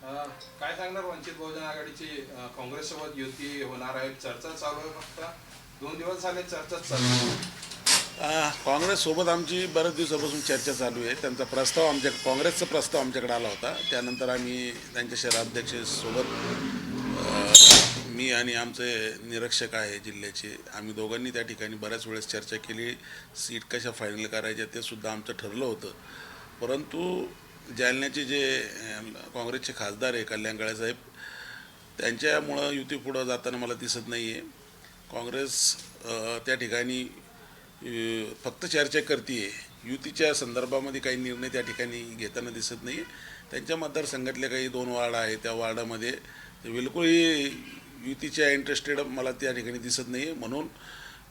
अ, काय सांगणार वंचित बहुजन आघाडीची काँग्रेससोबत युती होणार आहे, चर्चा चालू आहे. फक्त 2 दिवस झाले चर्चाच चालू आहे. काँग्रेससोबत आमची बऱ्याच दिवसापासून चर्चा चालू आहे. त्यांचा प्रस्ताव काँग्रेसचा प्रस्ताव आमच्याकडे आला होता. त्यानंतर आम्ही त्यांच्या शहराध्यक्षसोबत मी आणि आमचे निरीक्षक आहे जिल्ह्याचे, आम्ही दोघांनी त्या ठिकाणी बऱ्याच वेळेस चर्चा केली. सीट कशा फायनल करायच्या ते सुद्धा आमचं ठरलं होतं. परंतु जालन्याचे जे काँग्रेसचे खासदार आहे कल्याण काळेसाहेब, त्यांच्यामुळं युती पुढं जाताना मला दिसत नाही आहे. काँग्रेस त्या ठिकाणी फक्त चर्चा करते आहे, युतीच्या संदर्भामध्ये काही निर्णय त्या ठिकाणी घेताना दिसत नाही. त्यांच्या मतदारसंघातले काही 2 वार्ड आहे, त्या वार्डामध्ये बिलकुलही युतीच्या इंटरेस्टेड मला त्या ठिकाणी दिसत नाही आहे. म्हणून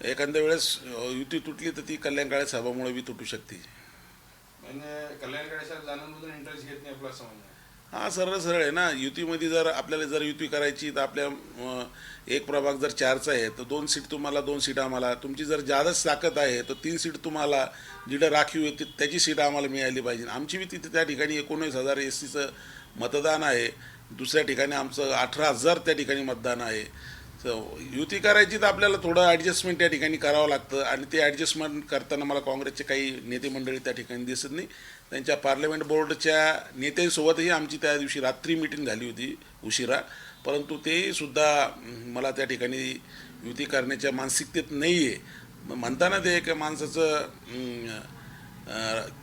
एखाद्या वेळेस युती तुटली तर ती कल्याण काळे साहेबामुळे बी तुटू शकते. म्हणजे कल्याणकडे साहेब जाणून इंटरेस्ट घेत नाही आपलं असं म्हणणं आहे. हां, सरळ सरळ आहे ना. युतीमध्ये जर आपल्याला युती करायची तर आपल्या एक प्रभाग जर 4चा आहे तर 2 सीट तुम्हाला, 2 सीट आम्हाला. तुमची जर जादाच ताकद आहे तर 3 सीट तुम्हाला, जिथं राखीव येते त्याची सीट आम्हाला मिळाली पाहिजे. आमची बी तिथे त्या ठिकाणी 19,000 SCचं मतदान आहे. दुसऱ्या ठिकाणी आमचं 18,000 त्या ठिकाणी मतदान आहे. युती करायची तर आपल्याला थोडं ॲडजस्टमेंट त्या ठिकाणी करावं लागतं, आणि ते ॲडजस्टमेंट करताना मला काँग्रेसचे काही नेते मंडळी त्या ठिकाणी दिसत नाही. त्यांच्या पार्लमेंट बोर्डच्या नेत्यांसोबतही आमची त्या दिवशी रात्री मिटिंग झाली होती उशिरा, परंतु तेही सुद्धा मला त्या ठिकाणी युती करण्याच्या मानसिकतेत नाही आहे. म्हणताना ते एका माणसाचं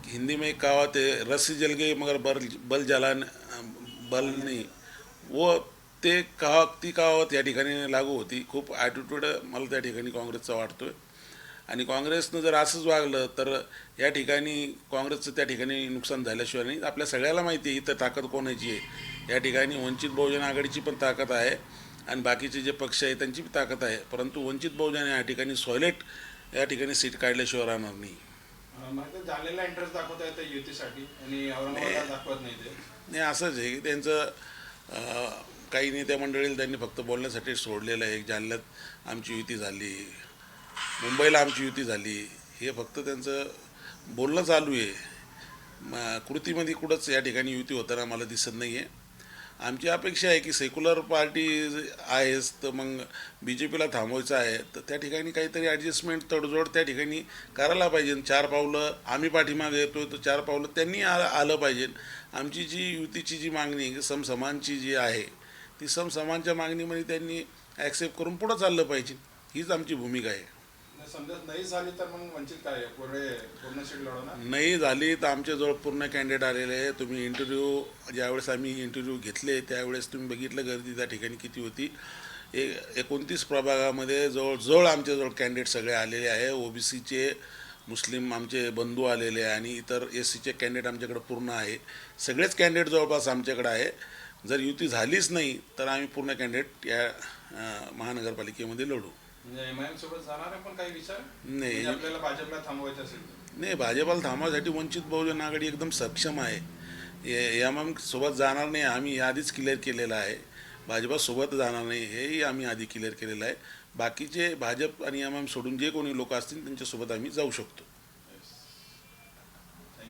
हिंदी में कहावत आहे, रस्सी जल गई मगर बल जला बल नाही, व ती कहावत या ठिकाणी लागू होती. खूप ॲटिट्यूड मला त्या ठिकाणी काँग्रेसचा वाटतो आहे, आणि काँग्रेसनं जर असंच वागलं तर या ठिकाणी काँग्रेसचं त्या ठिकाणी नुकसान झाल्याशिवाय नाही. आपल्या सगळ्याला माहिती आहे इथं ताकद कोणाची आहे. या ठिकाणी वंचित बहुजन आघाडीची पण ताकद आहे, आणि बाकीचे जे पक्ष आहेत त्यांची पण ताकद आहे. परंतु वंचित बहुजन या ठिकाणी सॉलिड या ठिकाणी सीट काढल्याशिवाय राहणार नाही. मग झालेला इंटरेस्ट दाखवता येतं युतीसाठी, आणि औरंगाबाद दाखवत नाही ते. नाही, असंच आहे की त्यांचं काही नेत्या मंडळीला त्यांनी फक्त बोलण्यासाठी सोडलेलं आहे. जालन्यात आमची युती झाली, मुंबईला आमची युती झाली, हे फक्त त्यांचं बोलणं चालू आहे. कृतीमध्ये कुठंच या ठिकाणी युती होताना मला दिसत नाही आहे. आमची अपेक्षा आहे की सेक्युलर पार्टी आहेच तर मग BJPला थांबवायचं आहे, तर त्या ठिकाणी काहीतरी ॲडजस्टमेंट तडजोड त्या ठिकाणी करायला पाहिजे. 4 पावलं आम्ही पाठीमागे येतो तर 4 पावलं त्यांनी आलं पाहिजे. आमची जी युतीची जी मागणी समसमानची जी आहे, ती समसमानच्या मागणीमध्ये त्यांनी ॲक्सेप्ट करून पुढं चाललं पाहिजे. हीच आमची भूमिका आहे. समजा नाही झाली तर मग वंचित काय पूर्ण सीट लढवणार? नाही झाली तर आमच्याजवळ पूर्ण कॅन्डिडेट आलेले आहे. तुम्ही ज्यावेळेस आम्ही इंटरव्ह्यू घेतले त्यावेळेस तुम्ही बघितलं गर्दी त्या ठिकाणी किती होती. 29 प्रभागामध्ये जवळजवळ आमच्याजवळ कॅन्डिडेट सगळे आलेले आहे. OBCचे, मुस्लिम आमचे बंधू आलेले आहे, आणि इतर SCचे कॅन्डिडेट आमच्याकडे पूर्ण आहे. सगळेच कॅन्डिडेट जवळपास आमच्याकडे आहे. जर युती झालीच नाही तर आम्ही पूर्ण कॅन्डिडेट या महानगरपालिकेमध्ये लढू. म्हणजे MIM सोबत जाणार आहे, पण काही विचार नाही, आपल्याला भाजपला थांबवायचं असेल? नाही, भाजपाला थांबवायसाठी वंचित बहुजन आघाडी एकदम सक्षम आहे. MIM सोबत जाणार नाही, आम्ही आधीच क्लिअर केलेलं आहे. भाजपासोबत जाणार नाही, हेही आम्ही आधी क्लिअर केलेलं आहे. बाकीचे भाजप आणि MIM सोडून जे कोणी लोक असतील त्यांच्यासोबत आम्ही जाऊ शकतो.